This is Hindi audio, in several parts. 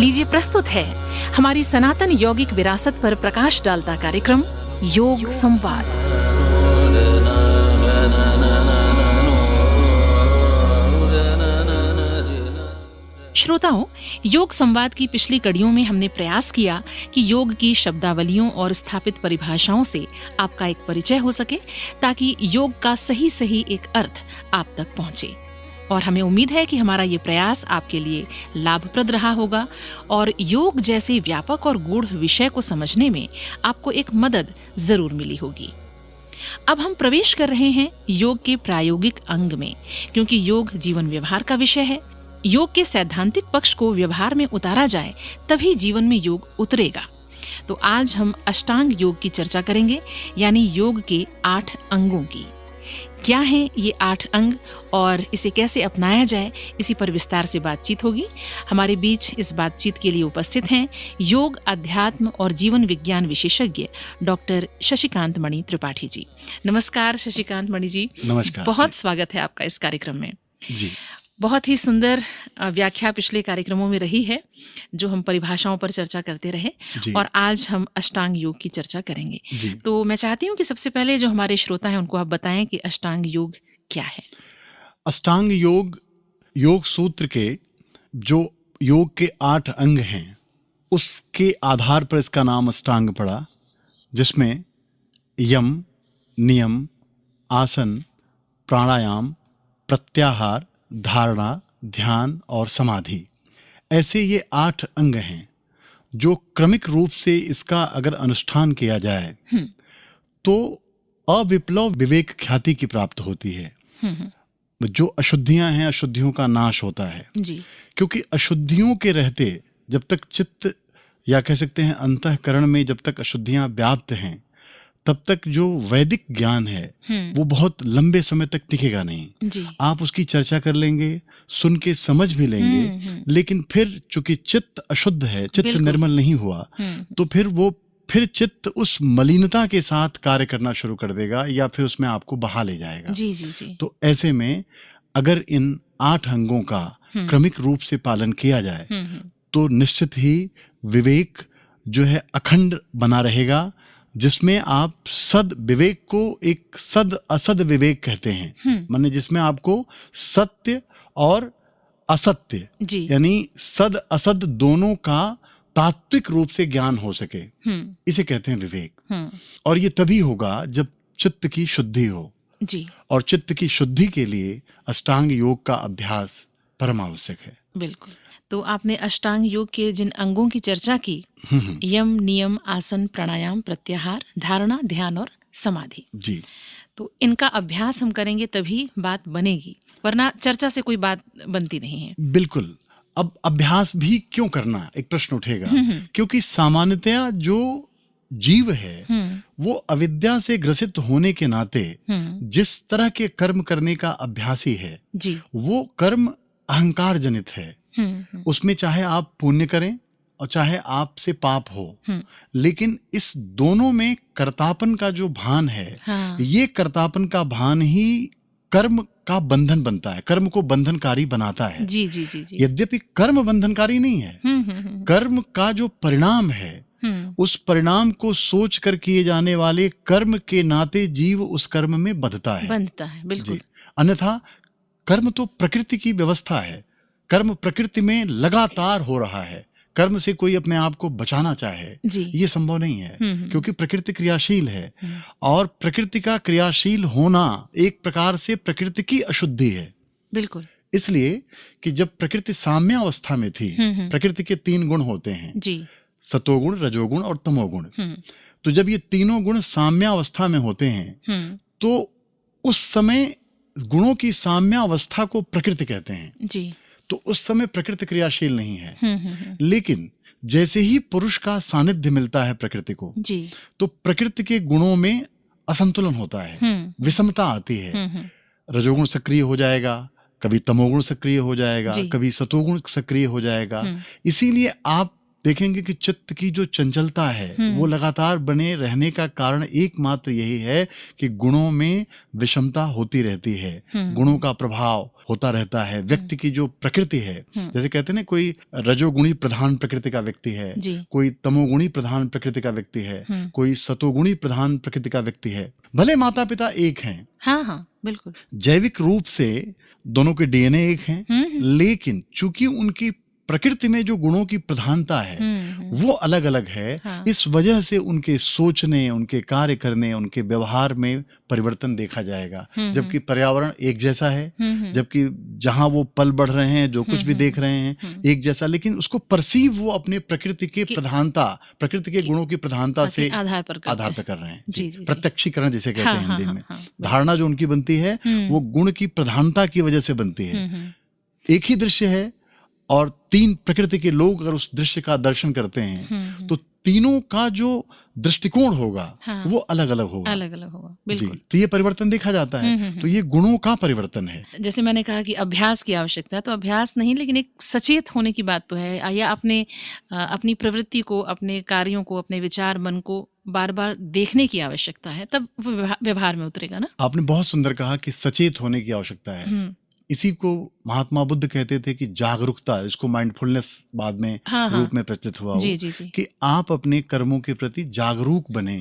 लीजिए प्रस्तुत है हमारी सनातन यौगिक विरासत पर प्रकाश डालता कार्यक्रम योग संवाद। श्रोताओं, योग संवाद की पिछली कड़ियों में हमने प्रयास किया कि योग की शब्दावलियों और स्थापित परिभाषाओं से आपका एक परिचय हो सके, ताकि योग का सही एक अर्थ आप तक पहुंचे। और हमें उम्मीद है कि हमारा ये प्रयास आपके लिए लाभप्रद रहा होगा और योग जैसे व्यापक और गूढ़ विषय को समझने में आपको एक मदद जरूर मिली होगी। अब हम प्रवेश कर रहे हैं योग के प्रायोगिक अंग में, क्योंकि योग जीवन व्यवहार का विषय है। योग के सैद्धांतिक पक्ष को व्यवहार में उतारा जाए तभी जीवन में योग उतरेगा। तो आज हम अष्टांग योग की चर्चा करेंगे, यानी योग के 8 अंगों की। क्या हैं ये 8 अंग और इसे कैसे अपनाया जाए, इसी पर विस्तार से बातचीत होगी। हमारे बीच इस बातचीत के लिए उपस्थित हैं योग, अध्यात्म और जीवन विज्ञान विशेषज्ञ डॉक्टर शशिकांत मणि त्रिपाठी जी। नमस्कार शशिकांत मणि जी। नमस्कार। बहुत स्वागत है आपका इस कार्यक्रम में जी। बहुत ही सुंदर व्याख्या पिछले कार्यक्रमों में रही है, जो हम परिभाषाओं पर चर्चा करते रहे, और आज हम अष्टांग योग की चर्चा करेंगे। तो मैं चाहती हूँ कि सबसे पहले जो हमारे श्रोता हैं उनको आप बताएं कि अष्टांग योग क्या है। अष्टांग योग, योग सूत्र के जो योग के 8 अंग हैं उसके आधार पर इसका नाम अष्टांग पड़ा, जिसमें यम, नियम, आसन, प्राणायाम, प्रत्याहार, धारणा, ध्यान और समाधि, ऐसे ये 8 अंग हैं जो क्रमिक रूप से इसका अगर अनुष्ठान किया जाए तो अविप्लव विवेक ख्याति की प्राप्त होती है। जो अशुद्धियां हैं, अशुद्धियों का नाश होता है जी। क्योंकि अशुद्धियों के रहते जब तक चित्त या कह सकते हैं अंतःकरण में जब तक अशुद्धियां व्याप्त हैं, तब तक जो वैदिक ज्ञान है वो बहुत लंबे समय तक टिकेगा नहीं जी। आप उसकी चर्चा कर लेंगे, सुन के समझ भी लेंगे, लेकिन फिर चूंकि चित्त अशुद्ध है, चित्त निर्मल नहीं हुआ, तो फिर चित्त उस मलिनता के साथ कार्य करना शुरू कर देगा या फिर उसमें आपको बहा ले जाएगा। जी जी जी। तो ऐसे में अगर इन 8 अंगों का क्रमिक रूप से पालन किया जाए तो निश्चित ही विवेक जो है अखंड बना रहेगा, जिसमें आप सद विवेक को एक सद असद विवेक कहते हैं, माने जिसमें आपको सत्य और असत्य यानी सद असद दोनों का तात्विक रूप से ज्ञान हो सके, इसे कहते हैं विवेक। और ये तभी होगा जब चित्त की शुद्धि हो जी। और चित्त की शुद्धि के लिए अष्टांग योग का अभ्यास परम आवश्यक है। बिल्कुल। तो आपने अष्टांग योग के जिन अंगों की चर्चा की, यम, नियम, आसन, प्राणायाम, प्रत्याहार, धारणा, ध्यान और समाधि जी, तो इनका अभ्यास हम करेंगे तभी बात बनेगी, वरना चर्चा से कोई बात बनती नहीं है। बिल्कुल। अब अभ्यास भी क्यों करना, एक प्रश्न उठेगा, क्योंकि सामान्यतया जो जीव है वो अविद्या से ग्रसित होने के नाते जिस तरह के कर्म करने का अभ्यासी है जी, वो कर्म अहंकार जनित है। उसमें चाहे आप पुण्य करें और चाहे आपसे पाप हो, लेकिन इस दोनों में कर्तापन का जो भान है, ये कर्तापन का भान ही कर्म का बंधन बनता है, कर्म को बंधनकारी बनाता है। जी जी जी जी। यद्यपि कर्म बंधनकारी नहीं है, कर्म का जो परिणाम है उस परिणाम को सोच कर किए जाने वाले कर्म के नाते जीव उस कर्म में बंधता है। बिल्कुल। अन्यथा कर्म तो प्रकृति की व्यवस्था है, कर्म प्रकृति में लगातार हो रहा है। कर्म से कोई अपने आप को बचाना चाहे ये संभव नहीं है, क्योंकि प्रकृति क्रियाशील है और प्रकृति का क्रियाशील होना एक प्रकार से प्रकृति की अशुद्धि है। बिल्कुल। इसलिए कि जब प्रकृति साम्यावस्था में थी, प्रकृति के 3 गुण होते हैं जी, सतोगुण, रजोगुण और तमोगुण। तो जब ये तीनों गुण साम्यावस्था में होते हैं तो उस समय गुणों की साम्यावस्था को प्रकृति कहते हैं जी। तो उस समय प्रकृति क्रियाशील नहीं है, लेकिन जैसे ही पुरुष का सानिध्य मिलता है प्रकृति को जी, तो प्रकृति के गुणों में असंतुलन होता है, विषमता आती है। रजोगुण सक्रिय हो जाएगा, कभी तमोगुण सक्रिय हो जाएगा, कभी सतोगुण सक्रिय हो जाएगा। इसीलिए आप देखेंगे कि चित्त की जो चंचलता है वो लगातार बने रहने का कारण एकमात्र यही है कि गुणों में विषमता होती रहती है, गुणों का प्रभाव होता रहता है। व्यक्ति की जो प्रकृति है, जैसे कहते हैं ना, कोई रजोगुणी प्रधान प्रकृति का व्यक्ति है, कोई तमोगुणी प्रधान प्रकृति का व्यक्ति है, कोई सतोगुणी प्रधान प्रकृति का व्यक्ति है। भले माता पिता एक हैं, हाँ हाँ बिल्कुल, जैविक रूप से दोनों के डीएनए एक हैं, लेकिन चूंकि उनकी प्रकृति में जो गुणों की प्रधानता है वो अलग अलग है। हाँ। इस वजह से उनके सोचने, उनके कार्य करने, उनके व्यवहार में परिवर्तन देखा जाएगा। जबकि पर्यावरण एक जैसा है, जबकि जहां वो पल बढ़ रहे हैं, जो कुछ भी देख रहे हैं एक जैसा, लेकिन उसको परसीव वो अपने प्रकृति के प्रधानता, प्रकृति के गुणों की प्रधानता से आधार पर कर रहे हैं। प्रत्यक्षीकरण जिसे कहते हैं हिंदी में। धारणा जो उनकी बनती है वो गुण की प्रधानता की वजह से बनती है। एक ही दृश्य है और तीन प्रकृति के लोग अगर उस दृश्य का दर्शन करते हैं तो तीनों का जो दृष्टिकोण होगा वो अलग अलग होगा, बिल्कुल। तो ये परिवर्तन देखा जाता है। तो ये गुणों का परिवर्तन है। जैसे मैंने कहा कि अभ्यास की आवश्यकता है, तो अभ्यास नहीं लेकिन एक सचेत होने की बात तो है, या अपनी प्रवृत्ति को, अपने कार्यों को, अपने विचार मन को बार बार देखने की आवश्यकता है, तब वो व्यवहार में उतरेगा ना। आपने बहुत सुंदर कहा कि सचेत होने की आवश्यकता है। इसी को महात्मा बुद्ध कहते थे कि जागरूकता, इसको माइंडफुलनेस बाद में रूप में प्रचलित हुआ कि आप अपने कर्मों के प्रति जागरूक बने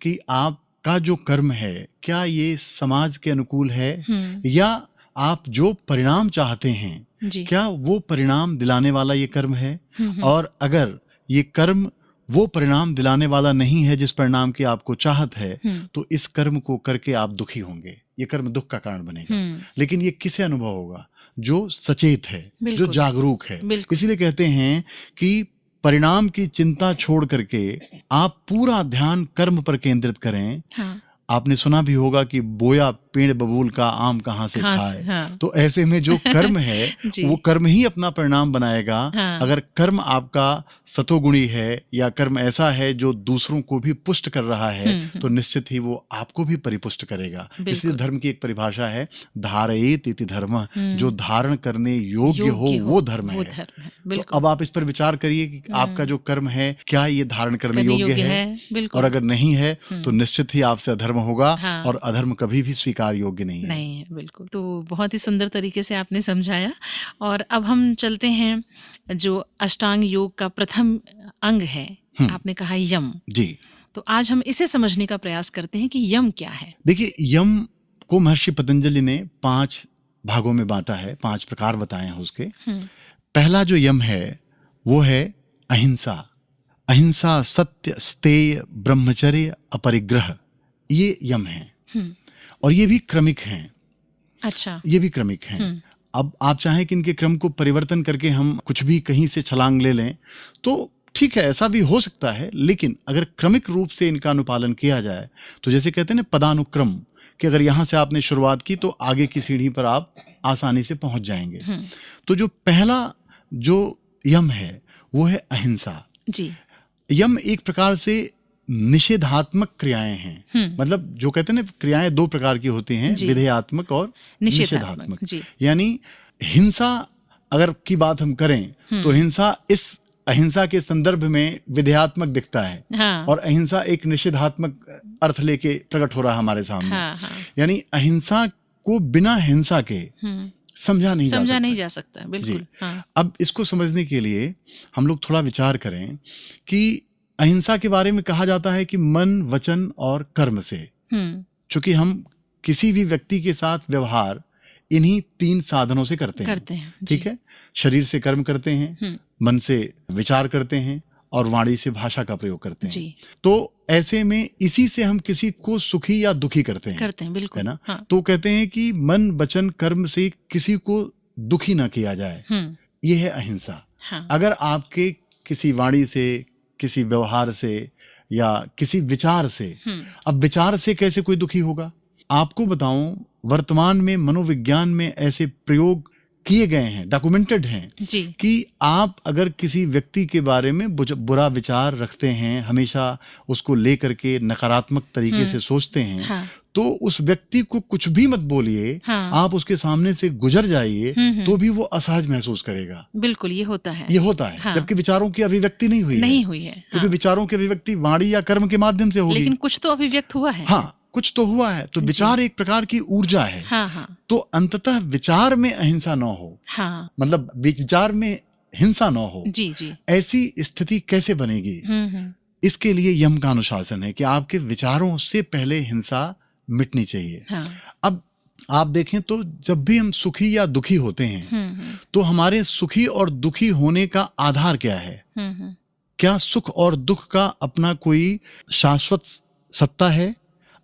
कि आपका जो कर्म है क्या ये समाज के अनुकूल है, या आप जो परिणाम चाहते हैं क्या वो परिणाम दिलाने वाला ये कर्म है। और अगर ये कर्म वो परिणाम दिलाने वाला नहीं है जिस परिणाम की आपको चाहत है, तो इस कर्म को करके आप दुखी होंगे, ये कर्म दुख का कारण बनेगा। लेकिन ये किसे अनुभव होगा? जो सचेत है, जो जागरूक है। इसीलिए कहते हैं कि परिणाम की चिंता छोड़ करके आप पूरा ध्यान कर्म पर केंद्रित करें। आपने सुना भी होगा कि बोया पेड़ बबूल का आम कहाँ से खाए। हाँ। तो ऐसे में जो कर्म है वो कर्म ही अपना परिणाम बनाएगा। हाँ। अगर कर्म आपका सतोगुणी है या कर्म ऐसा है जो दूसरों को भी पुष्ट कर रहा है, तो निश्चित ही वो आपको भी परिपुष्ट करेगा। इसलिए धर्म की एक परिभाषा है, धारयेत इति धर्मः, जो धारण करने योग्य हो वो धर्म है। तो अब आप इस पर विचार करिए कि आपका जो कर्म है क्या ये धारण करने योग्य है, और अगर नहीं है तो निश्चित ही आपसे अधर्म होगा। हाँ। और अधर्म कभी भी स्वीकार योग्य नहीं है। बिल्कुल। तो बहुत ही सुंदर तरीके से आपने समझाया। और अब हम चलते हैं जो अष्टांग योग का प्रथम अंग है, आपने कहा यम। जी। तो आज हम इसे समझने का प्रयास करते हैं कि यम क्या है। देखिए, यम को महर्षि पतंजलि ने 5 भागों में बांटा है, 5 प्रकार बताए हैं उसके। पहला जो यम है वो है अहिंसा। अहिंसा, सत्य, स्तेय, ब्रह्मचर्य, अपरिग्रह, ये यम हैं। और ये भी क्रमिक हैं। अच्छा। ये भी क्रमिक हैं। अब आप चाहें कि इनके क्रम को परिवर्तन करके हम कुछ भी कहीं से छलांग ले लें तो ठीक है, ऐसा भी हो सकता है। लेकिन अगर क्रमिक रूप से इनका अनुपालन किया जाए तो जैसे कहते हैं ना पदानुक्रम, कि अगर यहाँ से आपने शुरुआत की तो आगे की सीढ़ी पर आप आसानी से पहुंच जाएंगे। तो जो पहला जो यम है वो है अहिंसा। जी। यम एक प्रकार से निषेधात्मक क्रियाएं हैं। मतलब जो कहते हैं ना, क्रियाएं 2 प्रकार की होती हैं, विधेयात्मक और निषेधात्मक। यानी हिंसा अगर की बात हम करें तो हिंसा इस अहिंसा के संदर्भ में विधेयात्मक दिखता है। हाँ। और अहिंसा एक निषेधात्मक अर्थ लेके प्रकट हो रहा है हमारे सामने। हाँ, हाँ। यानी अहिंसा को बिना हिंसा के समझा नहीं जा सकता। बिल्कुल। हाँ। अब इसको समझने के लिए हम लोग थोड़ा विचार करें कि अहिंसा के बारे में कहा जाता है कि मन, वचन और कर्म से, चूंकि हम किसी भी व्यक्ति के साथ व्यवहार इन्हीं 3 साधनों से करते हैं। ठीक है, शरीर से कर्म करते हैं, मन से विचार करते हैं और वाणी से भाषा का प्रयोग करते हैं। जी। तो ऐसे में इसी से हम किसी को सुखी या दुखी करते हैं। बिल्कुल। है ना। हाँ। तो कहते हैं कि मन, वचन, कर्म से किसी को दुखी ना किया जाए, ये है अहिंसा। हाँ। अगर आपके किसी वाणी से, किसी व्यवहार से या किसी विचार से, अब विचार से कैसे कोई दुखी होगा? आपको बताऊं, वर्तमान में मनोविज्ञान में ऐसे प्रयोग किए गए हैं, डॉक्यूमेंटेड हैं जी। कि आप अगर किसी व्यक्ति के बारे में बुरा विचार रखते हैं, हमेशा उसको लेकर के नकारात्मक तरीके से सोचते हैं, हाँ। तो उस व्यक्ति को कुछ भी मत बोलिए, हाँ। आप उसके सामने से गुजर जाइए तो भी वो असहज महसूस करेगा। बिल्कुल, ये होता है। ये होता है। हाँ। जबकि विचारों की अभिव्यक्ति नहीं हुई है। क्योंकि हाँ। विचारों की अभिव्यक्ति वाणी या कर्म के माध्यम से होगी। लेकिन कुछ तो अभिव्यक्त हुआ है। हाँ, कुछ तो हुआ है। तो विचार एक प्रकार की ऊर्जा है। हाँ, हाँ। तो अंततः विचार में अहिंसा न हो, हाँ। मतलब विचार में हिंसा न हो, जी जी। ऐसी स्थिति कैसे बनेगी? इसके लिए यम का अनुशासन है कि आपके विचारों से पहले हिंसा मिटनी चाहिए। हाँ। अब आप देखें तो जब भी हम सुखी या दुखी होते हैं तो हमारे सुखी और दुखी होने का आधार क्या है? क्या सुख और दुख का अपना कोई शाश्वत सत्ता है?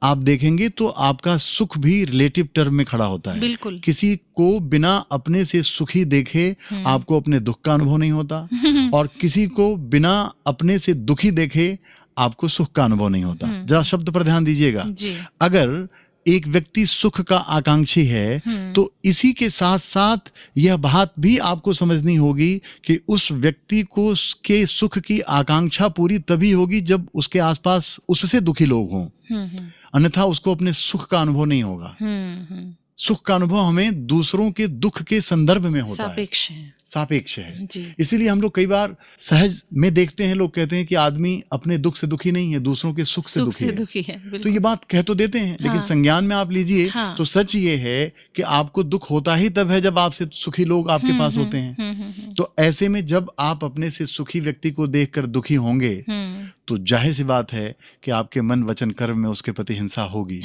आप देखेंगे तो आपका सुख भी रिलेटिव टर्म में खड़ा होता है। बिल्कुल। किसी को बिना अपने से सुखी देखे आपको अपने दुख का अनुभव नहीं होता और किसी को बिना अपने से दुखी देखे आपको सुख का अनुभव नहीं होता। जरा शब्द पर ध्यान दीजिएगा। अगर एक व्यक्ति सुख का आकांक्षी है तो इसी के साथ साथ यह बात भी आपको समझनी होगी कि उस व्यक्ति को उसके सुख की आकांक्षा पूरी तभी होगी जब उसके आसपास उससे दुखी लोग हों, अन्यथा उसको अपने सुख का अनुभव नहीं होगा। सुख का अनुभव हमें दूसरों के दुख के संदर्भ में होता है, सापेक्ष है। इसीलिए हम लोग कई बार सहज में देखते हैं, लोग कहते हैं कि आदमी अपने दुख से दुखी नहीं है, दूसरों के सुख से दुखी है। तो ये बात कह तो देते हैं, लेकिन संज्ञान में आप लीजिए तो सच ये है कि आपको दुख होता ही तब है जब आपसे सुखी लोग आपके पास होते हैं। तो ऐसे में जब आप अपने से सुखी व्यक्ति को देखकर दुखी होंगे तो जाहिर सी बात है कि आपके मन वचन कर्म में उसके प्रति हिंसा होगी।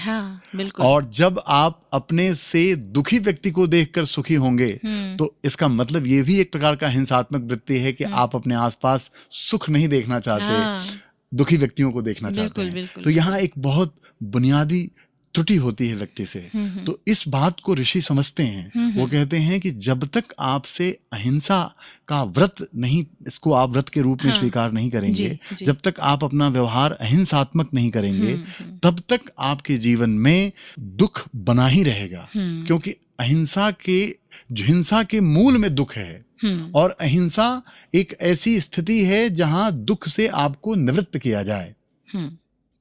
बिल्कुल। और जब आप अपने से दुखी व्यक्ति को देखकर सुखी होंगे तो इसका मतलब ये भी एक प्रकार का हिंसात्मक वृत्ति है कि आप अपने आसपास सुख नहीं देखना चाहते, दुखी व्यक्तियों को देखना चाहते हैं। तो यहाँ एक बहुत बुनियादी त्रुटि होती है व्यक्ति से। तो इस बात को ऋषि समझते हैं। वो कहते हैं कि जब तक आपसे अहिंसा का व्रत नहीं, इसको आप व्रत के रूप में स्वीकार नहीं करेंगे, जब तक आप अपना व्यवहार अहिंसात्मक नहीं करेंगे, तब तक आपके जीवन में दुख बना ही रहेगा। क्योंकि हिंसा के मूल में दुख है और अहिंसा एक ऐसी स्थिति है जहां दुख से आपको निवृत्त किया जाए।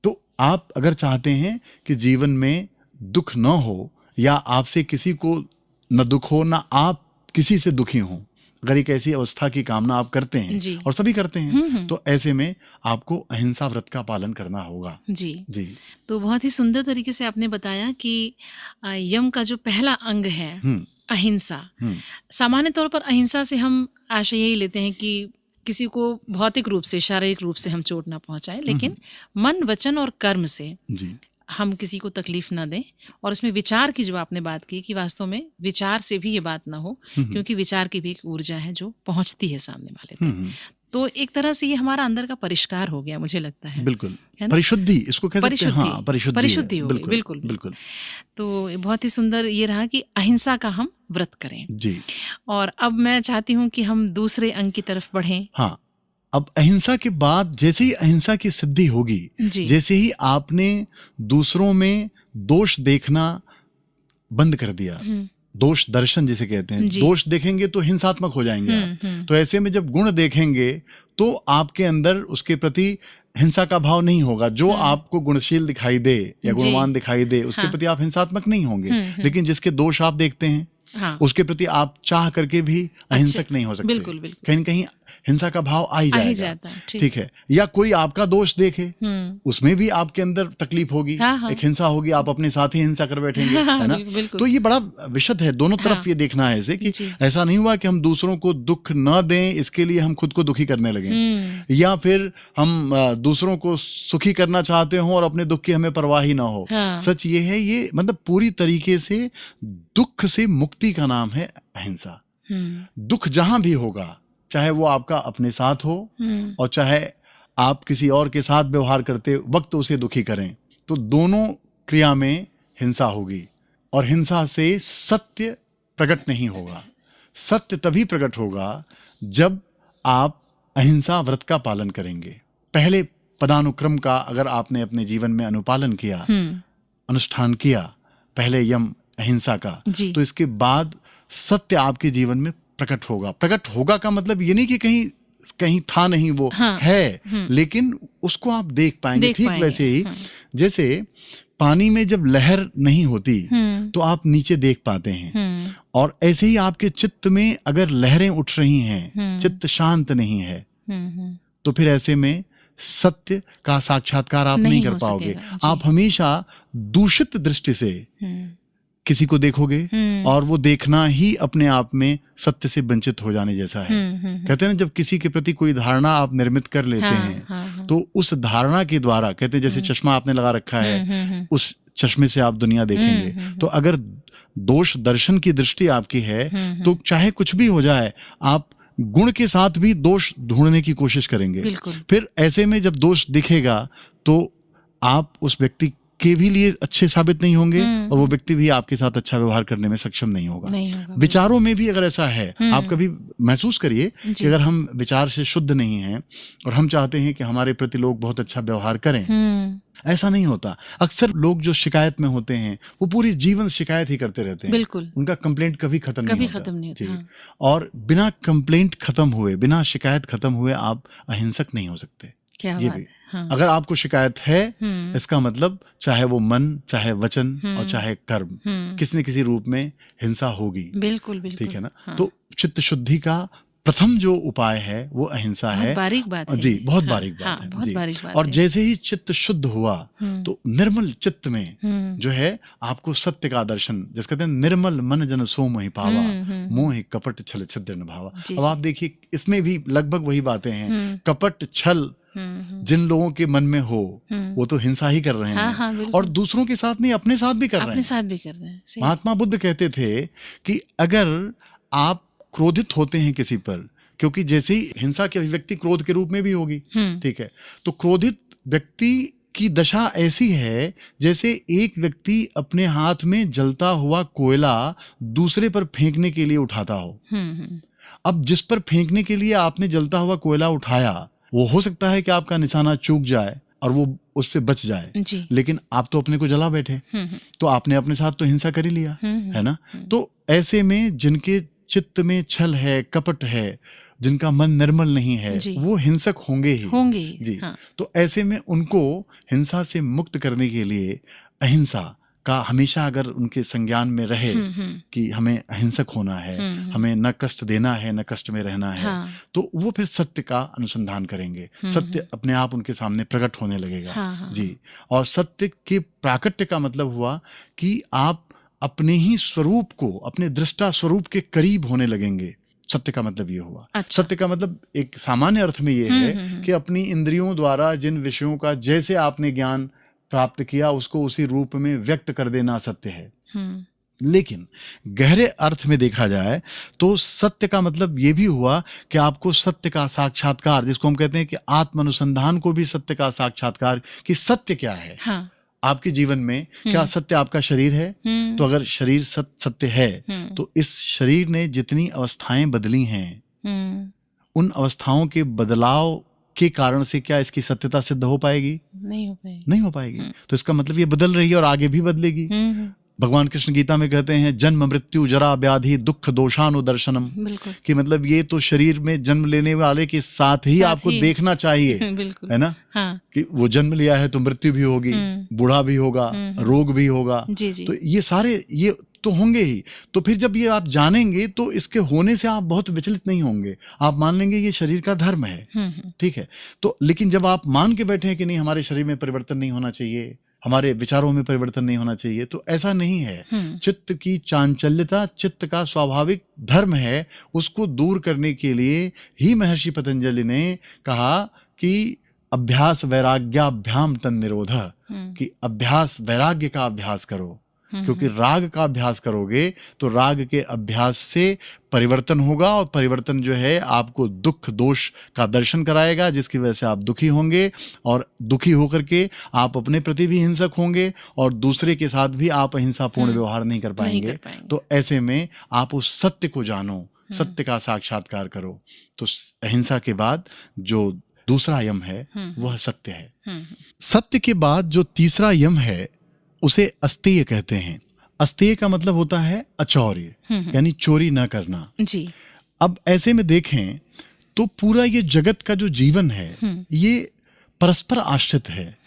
तो आप अगर चाहते हैं कि जीवन में दुख न हो या आपसे किसी को न दुख हो, ना आप किसी से दुखी हो, अगर एक ऐसी अवस्था की कामना आप करते हैं और सभी करते हैं, तो ऐसे में आपको अहिंसा व्रत का पालन करना होगा। जी। तो बहुत ही सुंदर तरीके से आपने बताया कि यम का जो पहला अंग है अहिंसा, सामान्य तौर पर अहिंसा से हम आशय यही लेते हैं कि किसी को भौतिक रूप से, शारीरिक रूप से हम चोट ना पहुंचाएं, लेकिन मन वचन और कर्म से हम किसी को तकलीफ ना दें। और उसमें विचार की जो आपने बात की कि वास्तव में विचार से भी ये बात ना हो, क्योंकि विचार की भी एक ऊर्जा है जो पहुंचती है सामने वाले तक। तो एक तरह से ये हमारा अंदर का परिष्कार हो गया, मुझे लगता है। बिल्कुल, परिशुद्धि इसको कहते हैं। हाँ, परिशुद्धि हो गई। बिल्कुल। तो बहुत ही सुंदर ये रहा कि अहिंसा का हम व्रत करें। जी। और अब मैं चाहती हूँ कि हम दूसरे अंग की तरफ बढ़ें। हाँ, अब अहिंसा के बाद जैसे ही अहिंसा की सिद्धि होगी, जैसे ही आपने दूसरों में दोष देखना बंद कर दिया, दोष दर्शन जिसे कहते हैं, दोष देखेंगे तो हिंसात्मक हो जाएंगे आप। तो ऐसे में जब गुण देखेंगे तो आपके अंदर उसके प्रति हिंसा का भाव नहीं होगा। जो आपको गुणशील दिखाई दे या गुणवान दिखाई दे, उसके प्रति आप हिंसात्मक नहीं होंगे। लेकिन जिसके दोष आप देखते हैं उसके प्रति आप चाह करके भी अहिंसक नहीं हो सकते। बिल्कुल। कहीं न कहीं हिंसा का भाव आ ही जाता है। ठीक है। या कोई आपका दोष देखे, उसमें भी आपके अंदर तकलीफ होगी, एक हिंसा होगी, आप अपने साथ ही हिंसा कर बैठेंगे, है ना। तो ये बड़ा विशद है, दोनों तरफ ये देखना है इसे कि ऐसा नहीं हुआ कि हम दूसरों को दुख न दें, इसके लिए हम खुद को दुखी करने लगे, या फिर हम दूसरों को सुखी करना चाहते हो और अपने दुख की हमें परवाह ही ना हो। सच ये है, ये मतलब पूरी तरीके से दुख से मुक्ति का नाम है अहिंसा। दुख जहां भी होगा, चाहे वो आपका अपने साथ हो और चाहे आप किसी और के साथ व्यवहार करते वक्त उसे दुखी करें, तो दोनों क्रिया में हिंसा होगी। और हिंसा से सत्य प्रकट नहीं होगा। सत्य तभी प्रकट होगा जब आप अहिंसा व्रत का पालन करेंगे। पहले पदानुक्रम का अगर आपने अपने जीवन में अनुपालन किया, अनुष्ठान किया, पहले यम अहिंसा का, तो इसके बाद सत्य आपके जीवन में प्रकट होगा। प्रकट होगा का मतलब ये नहीं कि कहीं कहीं था नहीं, वो है, लेकिन उसको आप देख पाएंगे। ठीक वैसे ही जैसे पानी में जब लहर नहीं होती तो आप नीचे देख पाते हैं, और ऐसे ही आपके चित्त में अगर लहरें उठ रही हैं, चित्त शांत नहीं है, तो फिर ऐसे में सत्य का साक्षात्कार आप नहीं कर पाओगे। आप हमेशा दूषित दृष्टि से किसी को देखोगे और वो देखना ही अपने आप में सत्य से वंचित हो जाने जैसा है। कहते हैं ना, जब किसी के प्रति कोई धारणा आप निर्मित कर लेते हैं तो उस धारणा के द्वारा, कहते हैं जैसे चश्मा आपने लगा रखा है, उस चश्मे से आप दुनिया देखेंगे। तो अगर दोष दर्शन की दृष्टि आपकी है तो चाहे कुछ भी हो जाए, आप गुण के साथ भी दोष ढूंढने की कोशिश करेंगे। फिर ऐसे में जब दोष दिखेगा तो आप उस व्यक्ति के भी लिए अच्छे साबित नहीं होंगे और वो व्यक्ति भी आपके साथ अच्छा व्यवहार करने में सक्षम नहीं होगा। विचारों में भी अगर ऐसा है, आप कभी महसूस करिए कि अगर हम विचार से शुद्ध नहीं हैं और हम चाहते हैं कि हमारे प्रति लोग बहुत अच्छा व्यवहार करें, ऐसा नहीं होता। अक्सर लोग जो शिकायत में होते हैं वो पूरी जीवन शिकायत ही करते रहते हैं। बिल्कुल, उनका कंप्लेंट कभी खत्म नहीं होता। और बिना कंप्लेंट खत्म हुए, बिना शिकायत खत्म हुए आप अहिंसक नहीं हो सकते। ये भी अगर आपको शिकायत है, इसका मतलब चाहे वो मन, चाहे वचन और चाहे कर्म, किसी न किसी रूप में हिंसा होगी। बिल्कुल, ठीक है ना। तो चित्त शुद्धि का प्रथम जो उपाय है वो अहिंसा है। बारीक बात है जी, बहुत बारीक बात है जी। बारीक बात और जैसे ही चित्त शुद्ध हुआ तो निर्मल चित्त में जो है आपको सत्य का दर्शन, जिसको कहते हैं निर्मल मन जन सो मोहि पावा, मोहि कपट छल छिद्र न भावा। अब आप देखिए, इसमें भी लगभग वही बातें हैं। कपट छल जिन लोगों के मन में हो वो तो हिंसा ही कर रहे हैं, और दूसरों के साथ नहीं, अपने साथ भी कर रहे हैं। महात्मा बुद्ध कहते थे कि अगर आप क्रोधित होते हैं किसी पर, क्योंकि जैसे ही हिंसा की अभिव्यक्ति क्रोध के रूप में भी होगी, ठीक है, तो क्रोधित व्यक्ति की दशा ऐसी है जैसे एक व्यक्ति अपने हाथ में जलता हुआ कोयला दूसरे पर फेंकने के लिए उठाता हो। अब जिस पर फेंकने के लिए आपने जलता हुआ कोयला उठाया, वो हो सकता है कि आपका निशाना चूक जाए और वो उससे बच जाए, लेकिन आप तो अपने को जला बैठे, तो आपने अपने साथ तो हिंसा कर ही लिया, है ना। तो ऐसे में जिनके चित्त में छल है, कपट है, जिनका मन निर्मल नहीं है, वो हिंसक होंगे ही जी। तो ऐसे में उनको हिंसा से मुक्त करने के लिए अहिंसा का हमेशा अगर उनके संज्ञान में रहे कि हमें अहिंसक होना है, हमें न कष्ट देना है, न कष्ट में रहना है, तो वो फिर सत्य का अनुसंधान करेंगे। सत्य अपने आप उनके सामने प्रकट होने लगेगा जी। और सत्य के प्राकट्य का मतलब हुआ कि आप अपने ही स्वरूप को, अपने दृष्टा स्वरूप के करीब होने लगेंगे। सत्य का मतलब ये हुआ। अच्छा। सत्य का मतलब एक सामान्य अर्थ में ये है कि अपनी इंद्रियों द्वारा जिन विषयों का जैसे आपने ज्ञान प्राप्त किया उसको उसी रूप में व्यक्त कर देना सत्य है। लेकिन गहरे अर्थ में देखा जाए तो सत्य का मतलब ये भी हुआ कि आपको सत्य का साक्षात्कार, जिसको हम कहते हैं कि आत्म अनुसंधान को भी सत्य का साक्षात्कार, कि सत्य क्या है। हाँ। आपके जीवन में क्या सत्य आपका शरीर है? तो अगर शरीर सत्य है तो इस शरीर ने जितनी अवस्थाएं बदली हैं, उन अवस्थाओं के बदलाव के कारण से क्या इसकी सत्यता सिद्ध हो पाएगी? नहीं हो पाएगी। तो इसका मतलब ये बदल रही है और आगे भी बदलेगी। भगवान कृष्ण गीता में कहते हैं जन्म मृत्यु जरा व्याधि दुख दोषानुदर्शनम, कि मतलब ये तो शरीर में जन्म लेने वाले के साथ ही आपको देखना चाहिए, है ना। हाँ। कि वो जन्म लिया है तो मृत्यु भी होगी, बूढ़ा भी होगा, रोग भी होगा, तो ये सारे ये तो होंगे ही। तो फिर जब ये आप जानेंगे तो इसके होने से आप बहुत विचलित नहीं होंगे, आप मान लेंगे ये शरीर का धर्म है, ठीक है। तो लेकिन जब आप मान के बैठे हैं कि नहीं हमारे शरीर में परिवर्तन नहीं होना चाहिए, हमारे विचारों में परिवर्तन नहीं होना चाहिए, तो ऐसा नहीं है। चित्त की चांचल्यता चित्त का स्वाभाविक धर्म है, उसको दूर करने के लिए ही महर्षि पतंजलि ने कहा कि अभ्यास वैराग्याभ्याम तन्निरोधः, कि अभ्यास वैराग्य का अभ्यास करो, क्योंकि राग का अभ्यास करोगे तो राग के अभ्यास से परिवर्तन होगा, और परिवर्तन जो है आपको दुख दोष का दर्शन कराएगा, जिसकी वजह से आप दुखी होंगे, और दुखी होकर के आप अपने प्रति भी हिंसक होंगे और दूसरे के साथ भी आप अहिंसापूर्ण व्यवहार नहीं कर पाएंगे। तो ऐसे में आप उस सत्य को जानो, सत्य का साक्षात्कार करो। तो अहिंसा के बाद जो दूसरा यम है वह सत्य है। सत्य के बाद जो तीसरा यम है उसे अस्तेय कहते हैं। अस्तेय का मतलब होता है अचौर्य, यानी चोरी न करना। जी। अब ऐसे में देखें तो पूरा ये जगत का जो जीवन है ये परस्पर आश्रित है।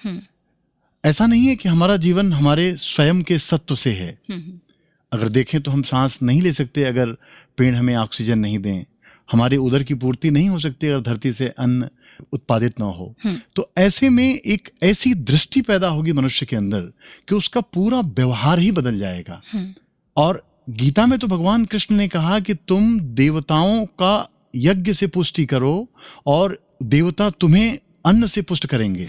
ऐसा नहीं है कि हमारा जीवन हमारे स्वयं के सत्व से है। अगर देखें तो हम सांस नहीं ले सकते अगर पेड़ हमें ऑक्सीजन नहीं दें, हमारे उदर की पूर्ति नहीं हो सकती अगर धरती से अन्न उत्पादित ना हो। तो ऐसे में एक ऐसी दृष्टि पैदा होगी मनुष्य के अंदर कि उसका पूरा व्यवहार ही बदल जाएगा। और गीता में तो भगवान कृष्ण ने कहा कि तुम देवताओं का यज्ञ से पुष्टि करो और देवता तुम्हें अन्न से पुष्ट करेंगे,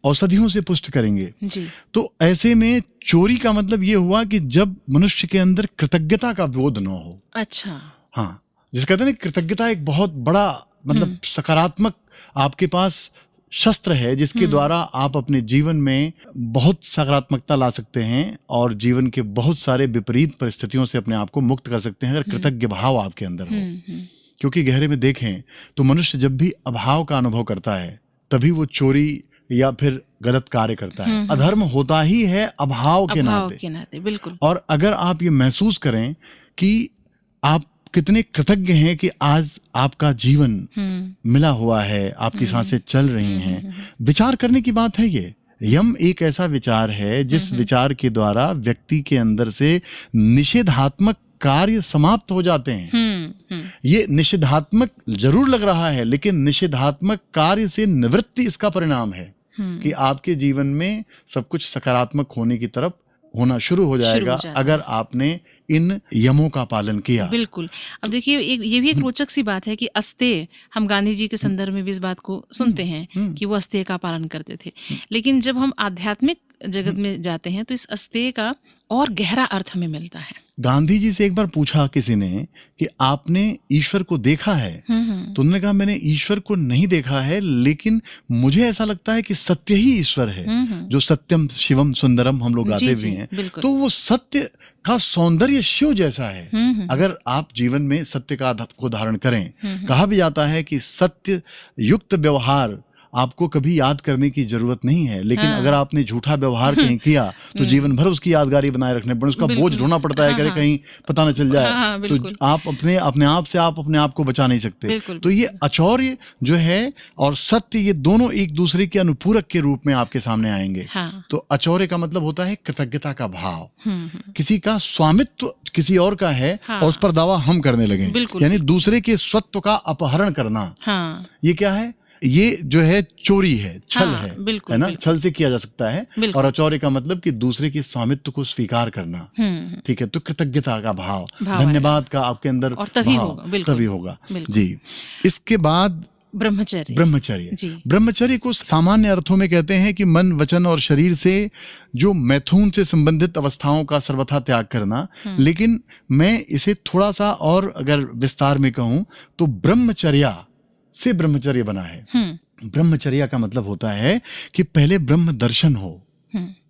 औषधियों से पुष्ट करेंगे जी। तो ऐसे में चोरी का मतलब ये हुआ कि जब मनुष्य के अंदर कृतज्ञता का बोध न हो। अच्छा। हाँ, जिसे कहते हैं ना कृतज्ञता एक बहुत बड़ा मतलब सकारात्मक आपके पास शस्त्र है जिसके द्वारा आप अपने जीवन में बहुत सकारात्मकता ला सकते हैं और जीवन के बहुत सारे विपरीत परिस्थितियों से अपने आप को मुक्त कर सकते हैं अगर कृतज्ञ भाव आपके अंदर हो। क्योंकि गहरे में देखें तो मनुष्य जब भी अभाव का अनुभव करता है तभी वो चोरी या फिर गलत कार्य करता है। अधर्म होता ही है अभाव के नाते। बिल्कुल। और अगर आप ये महसूस करें कि आप कितने कृतज्ञ हैं कि आज आपका जीवन मिला हुआ है, आपकी सांसें चल रही हैं, विचार करने की बात है ये। यम एक ऐसा विचार है जिस विचार के द्वारा व्यक्ति के अंदर से निषेधात्मक कार्य समाप्त हो जाते हैं। ये निषेधात्मक जरूर लग रहा है लेकिन निषेधात्मक कार्य से निवृत्ति इसका परिणाम है कि आपके जीवन में सब कुछ सकारात्मक होने की तरफ होना शुरू हो जाएगा अगर आपने इन यमों का पालन किया। बिल्कुल। अब देखिए ये भी एक रोचक सी बात है कि अस्तेय, हम गांधी जी के संदर्भ में भी इस बात को सुनते हैं कि वो अस्तेय का पालन करते थे, लेकिन जब हम आध्यात्मिक जगत में जाते हैं तो इस अस्तेय का और गहरा अर्थ हमें मिलता है। गांधी जी से एक बार पूछा किसी ने कि आपने ईश्वर को देखा है? तो उन्होंने कहा मैंने ईश्वर को नहीं देखा है लेकिन मुझे ऐसा लगता है कि सत्य ही ईश्वर है। जो सत्यम शिवम सुंदरम हम लोग गाते भी हैं। तो वो सत्य का सौंदर्य शिव जैसा है। अगर आप जीवन में सत्य को धारण करें, कहा भी जाता है कि सत्य युक्त व्यवहार आपको कभी याद करने की जरूरत नहीं है, लेकिन अगर आपने झूठा व्यवहार कहीं किया तो जीवन भर उसकी यादगारी बनाए रखने पर उसका बोझ ढोना पड़ता है, करे कहीं पता न चल जाए तो आप अपने आप को बचा नहीं सकते। तो ये अचौर्य जो है और सत्य, ये दोनों एक दूसरे के अनुपूरक के रूप में आपके सामने आएंगे। तो अचौर्य का मतलब होता है कृतज्ञता का भाव। किसी का स्वामित्व किसी और का है और उस पर दावा हम करने लगे, यानी दूसरे के स्वत्व का अपहरण करना। ये क्या है? ये जो है चोरी है, छल है ना? छल से किया जा सकता है। और अचौर्य का मतलब कि दूसरे के स्वामित्व को स्वीकार करना। ठीक है, तो कृतज्ञता का भाव, धन्यवाद का आपके अंदर तभी होगा जी। इसके बाद ब्रह्मचर्य को सामान्य अर्थों में कहते हैं कि मन, वचन और शरीर से जो मैथुन से संबंधित अवस्थाओं का सर्वथा त्याग करना। लेकिन मैं इसे थोड़ा सा और अगर विस्तार में कहूं तो ब्रह्मचर्या से ब्रह्मचर्य बना है। ब्रह्मचर्या का मतलब होता है कि पहले ब्रह्म दर्शन हो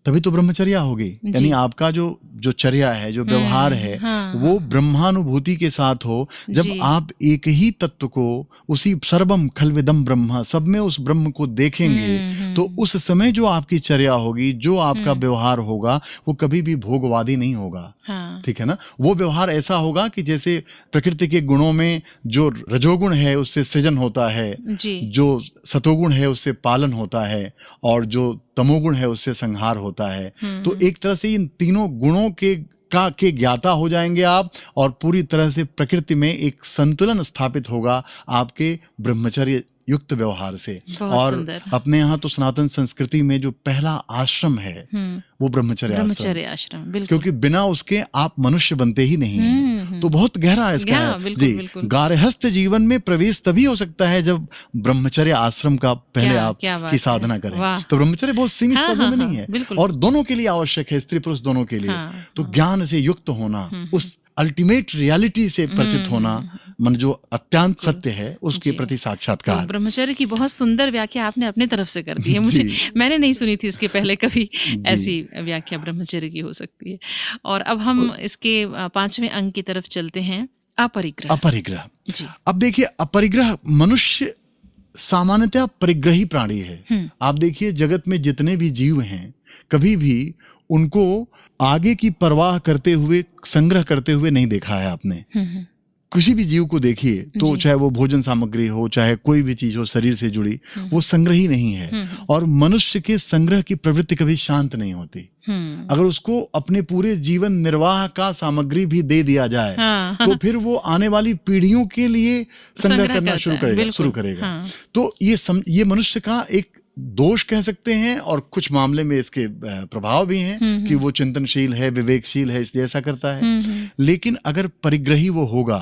तभी तो ब्रह्मचर्या होगी। यानी आपका जो चर्या है, जो व्यवहार है, वो ब्रह्मानुभूति के साथ हो। जब आप एक ही तत्व को, उसी सर्वम खल्विदम ब्रह्म, सब में उस ब्रह्म को देखेंगे तो उस समय जो आपकी चर्या होगी, जो आपका व्यवहार होगा, वो कभी भी भोगवादी नहीं होगा। ठीक है ना? वो व्यवहार ऐसा होगा कि जैसे प्रकृति के गुणों में जो रजोगुण है उससे सृजन होता है, जो सतोगुण है उससे पालन होता है और जो तमोगुण है उससे संहार होता है। तो एक तरह से इन तीनों गुणों के ज्ञाता हो जाएंगे आप और पूरी तरह से प्रकृति में एक संतुलन स्थापित होगा आपके ब्रह्मचर्य युक्त व्यवहार से। और अपने यहाँ तो सनातन संस्कृति में जो पहला आश्रम है वो ब्रह्मचर्य आश्रम, क्योंकि बिना उसके आप मनुष्य बनते ही नहीं। तो बहुत गहरा है इसका जी। गारहस्थ जीवन में प्रवेश तभी हो सकता है जब ब्रह्मचर्य आश्रम का पहले आप की साधना करें। तो ब्रह्मचर्य बहुत सीमित शब्दों में नहीं है और दोनों के लिए आवश्यक है, स्त्री पुरुष दोनों के लिए। तो ज्ञान से युक्त होना, उस अल्टीमेट रियलिटी से परिचित होना, मन जो अत्यंत सत्य है उसके प्रति साक्षात्कार। तो ब्रह्मचर्य की बहुत सुंदर व्याख्या आपने अपने तरफ से कर दी है। मैंने नहीं सुनी थी इसके पहले कभी ऐसी व्याख्या ब्रह्मचर्य की हो सकती है। और अब हम इसके 5वें अंग की तरफ चलते हैं, अपरिग्रह जी। अब देखिए, अपरिग्रह, मनुष्य सामान्यतः परिग्रही प्राणी है। आप देखिए जगत में जितने भी जीव हैं कभी भी उनको आगे की परवाह करते हुए, संग्रह करते हुए नहीं देखा है आपने। किसी भी जीव को देखिए तो चाहे वो भोजन सामग्री हो, चाहे कोई भी चीज हो शरीर से जुड़ी, वो संग्रह ही नहीं है। और मनुष्य के संग्रह की प्रवृत्ति कभी शांत नहीं होती। अगर उसको अपने पूरे जीवन निर्वाह का सामग्री भी दे दिया जाए तो फिर वो आने वाली पीढ़ियों के लिए संग्रह करना शुरू करेगा। तो ये मनुष्य का एक दोष कह सकते हैं, और कुछ मामले में इसके प्रभाव भी हैं कि वो चिंतनशील है, विवेकशील है, इसलिए ऐसा करता है। लेकिन अगर परिग्रही वो होगा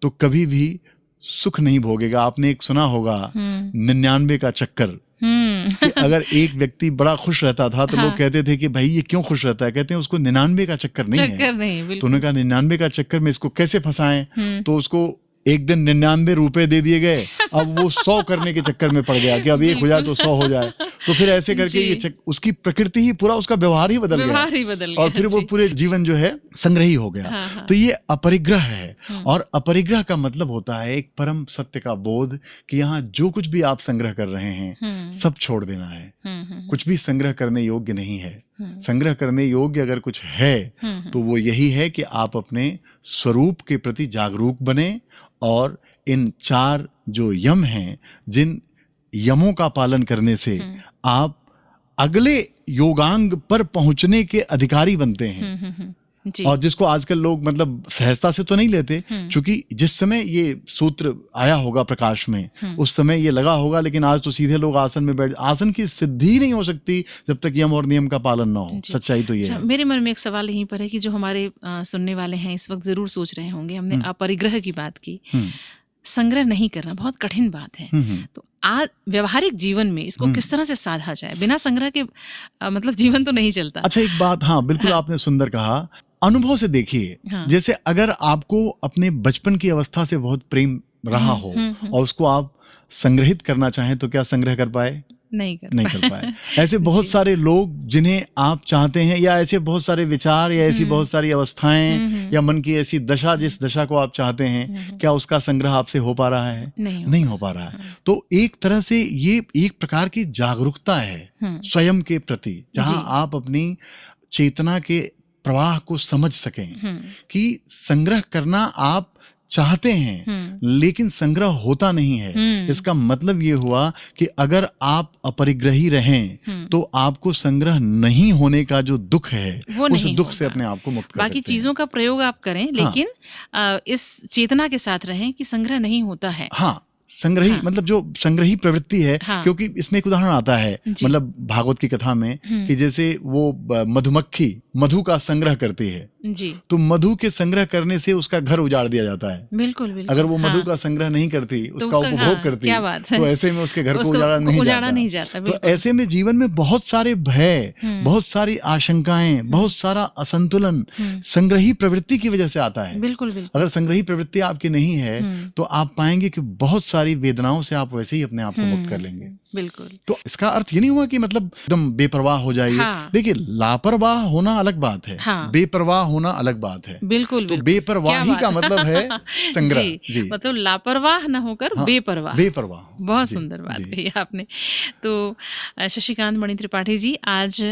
तो कभी भी सुख नहीं भोगेगा। आपने एक सुना होगा 99 का चक्कर, कि अगर एक व्यक्ति बड़ा खुश रहता था तो लोग कहते थे कि भाई ये क्यों खुश रहता है, कहते हैं उसको 99 का चक्कर नहीं है। तो उन्होंने कहा 99 का चक्कर में इसको कैसे फंसाएं, तो उसको एक दिन 99 रुपए दे दिए गए, अब वो 100 करने के चक्कर में पड़ गया कि अब 1 हो जाए तो 100 हो जाए। तो फिर ऐसे करके ये उसकी प्रकृति ही, पूरा उसका व्यवहार ही बदल गया, और फिर वो पूरे जीवन जो है संग्रही हो गया। तो ये अपरिग्रह है। और अपरिग्रह का मतलब होता है एक परम सत्य का बोध कि यहाँ जो कुछ भी आप संग्रह कर रहे हैं सब छोड़ देना है। कुछ भी संग्रह करने योग्य नहीं है। संग्रह करने योग्य अगर कुछ है तो वो यही है कि आप अपने स्वरूप के प्रति जागरूक बने, और इन 4 जो यम हैं, जिन यमों का पालन करने से आप अगले योगांग पर पहुंचने के अधिकारी बनते हैं। और जिसको आजकल लोग मतलब सहजता से तो नहीं लेते, क्योंकि जिस समय ये सूत्र आया होगा प्रकाश में उस समय ये लगा होगा, लेकिन आज तो सीधे लोग आसन में बैठ, आसन की सिद्धि नहीं हो सकती जब तक यम और नियम का पालन ना हो। सच्चाई तो ये है। मेरे मन में एक सवाल यहीं पर है कि जो हमारे सुनने वाले हैं इस वक्त जरूर सोच रहे होंगे, हमने अपरिग्रह की बात की, संग्रह नहीं करना बहुत कठिन बात है। तो आज व्यवहारिक जीवन में इसको किस तरह से साधा जाए? बिना संग्रह के मतलब जीवन तो नहीं चलता। अच्छा, एक बात, हाँ बिल्कुल आपने सुंदर कहा। अनुभव से देखिए, जैसे अगर आपको अपने बचपन की अवस्था से बहुत प्रेम रहा हो और उसको आप संग्रहित करना चाहें तो क्या संग्रह कर पाए? नहीं कर पाए। ऐसे बहुत सारे लोग जिन्हें आप चाहते हैं, या ऐसे बहुत सारे विचार, या ऐसी बहुत सारी अवस्थाएं, या मन की ऐसी दशा, जिस दशा को आप चाहते हैं, क्या उसका संग्रह आपसे हो पा रहा है? नहीं हो पा रहा है। तो एक तरह से ये एक प्रकार की जागरूकता है स्वयं के प्रति, जहां आप अपनी चेतना के प्रवाह को समझ सकें कि संग्रह करना आप चाहते हैं लेकिन संग्रह होता नहीं है। इसका मतलब ये हुआ कि अगर आप अपरिग्रही रहें तो आपको संग्रह नहीं होने का जो दुख है उस दुख से अपने आप को मुक्त कर सकते हैं। बाकी चीजों का प्रयोग आप करें, लेकिन इस चेतना के साथ रहें कि संग्रह नहीं होता है। हाँ, संग्रही मतलब जो संग्रही प्रवृत्ति है। क्योंकि इसमें एक उदाहरण आता है मतलब भागवत की कथा में कि जैसे वो मधुमक्खी मधु का संग्रह करती है जी, तो मधु के संग्रह करने से उसका घर उजाड़ दिया जाता है। बिल्कुल। अगर वो मधु का संग्रह नहीं करती, उसका उपभोग करती, तो ऐसे में उसके घर को उजाड़ा नहीं जाता। तो ऐसे में जीवन में बहुत सारे भय, बहुत सारी आशंकाएं, बहुत सारा असंतुलन संग्रही प्रवृत्ति की वजह से आता है। बिल्कुल। अगर संग्रही प्रवृत्ति आपकी नहीं है तो आप पाएंगे कि बहुत सारी वेदनाओं से आप वैसे ही अपने आप को मुक्त कर लेंगे। बिल्कुल। तो इसका अर्थ ये नहीं हुआ कि मतलब एकदम बेपरवाह हो जाइए। देखिए, लापरवाह होना अलग बात है, बेपरवाह होना अलग बात है। बिल्कुल। तो बेपरवाही का मतलब है संग्रह। जी, मतलब लापरवाह न होकर बेपरवाह। बहुत सुंदर बात कही आपने। तो शशिकांत मणि त्रिपाठी जी, आज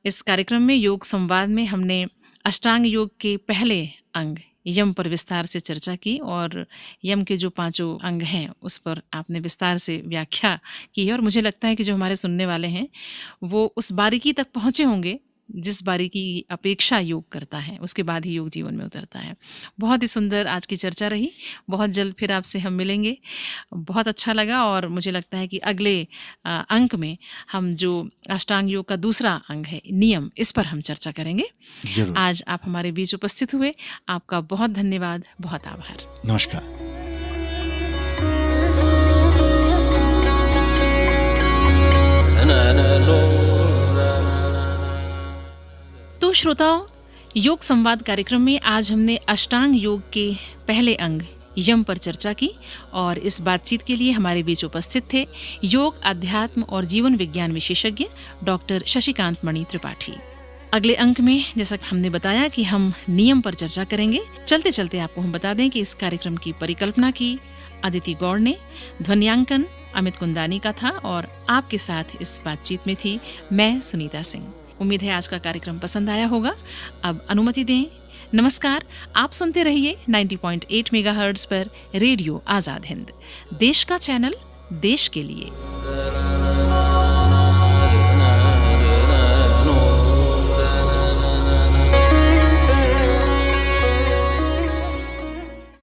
इस कार्यक्रम में योग संवाद में हमने अष्टांग योग के पहले अंग यम पर विस्तार से चर्चा की, और यम के जो 5 अंग हैं उस पर आपने विस्तार से व्याख्या की है। और मुझे लगता है कि जो हमारे सुनने वाले हैं वो उस बारीकी तक पहुँचे होंगे जिस बारीकी की अपेक्षा योग करता है, उसके बाद ही योग जीवन में उतरता है। बहुत ही सुंदर आज की चर्चा रही। बहुत जल्द फिर आपसे हम मिलेंगे। बहुत अच्छा लगा, और मुझे लगता है कि अगले अंक में हम जो अष्टांग योग का दूसरा अंग है नियम, इस पर हम चर्चा करेंगे। आज आप हमारे बीच उपस्थित हुए, आपका बहुत धन्यवाद, बहुत आभार। नमस्कार। तो श्रोताओं, योग संवाद कार्यक्रम में आज हमने अष्टांग योग के पहले अंग यम पर चर्चा की, और इस बातचीत के लिए हमारे बीच उपस्थित थे योग, अध्यात्म और जीवन विज्ञान विशेषज्ञ डॉक्टर शशिकांत मणि त्रिपाठी। अगले अंक में जैसा हमने बताया कि हम नियम पर चर्चा करेंगे। चलते चलते आपको हम बता दें कि इस कार्यक्रम की परिकल्पना की अदिति गौड़ ने, ध्वन्यांकन अमित कुंदानी का था, और आपके साथ इस बातचीत में थी मैं सुनीता सिंह। उम्मीद है आज का कार्यक्रम पसंद आया होगा। अब अनुमति दें। नमस्कार, आप सुनते रहिए 90.8 मेगाहर्ट्ज पर रेडियो आजाद हिंद, देश का चैनल, देश के लिए।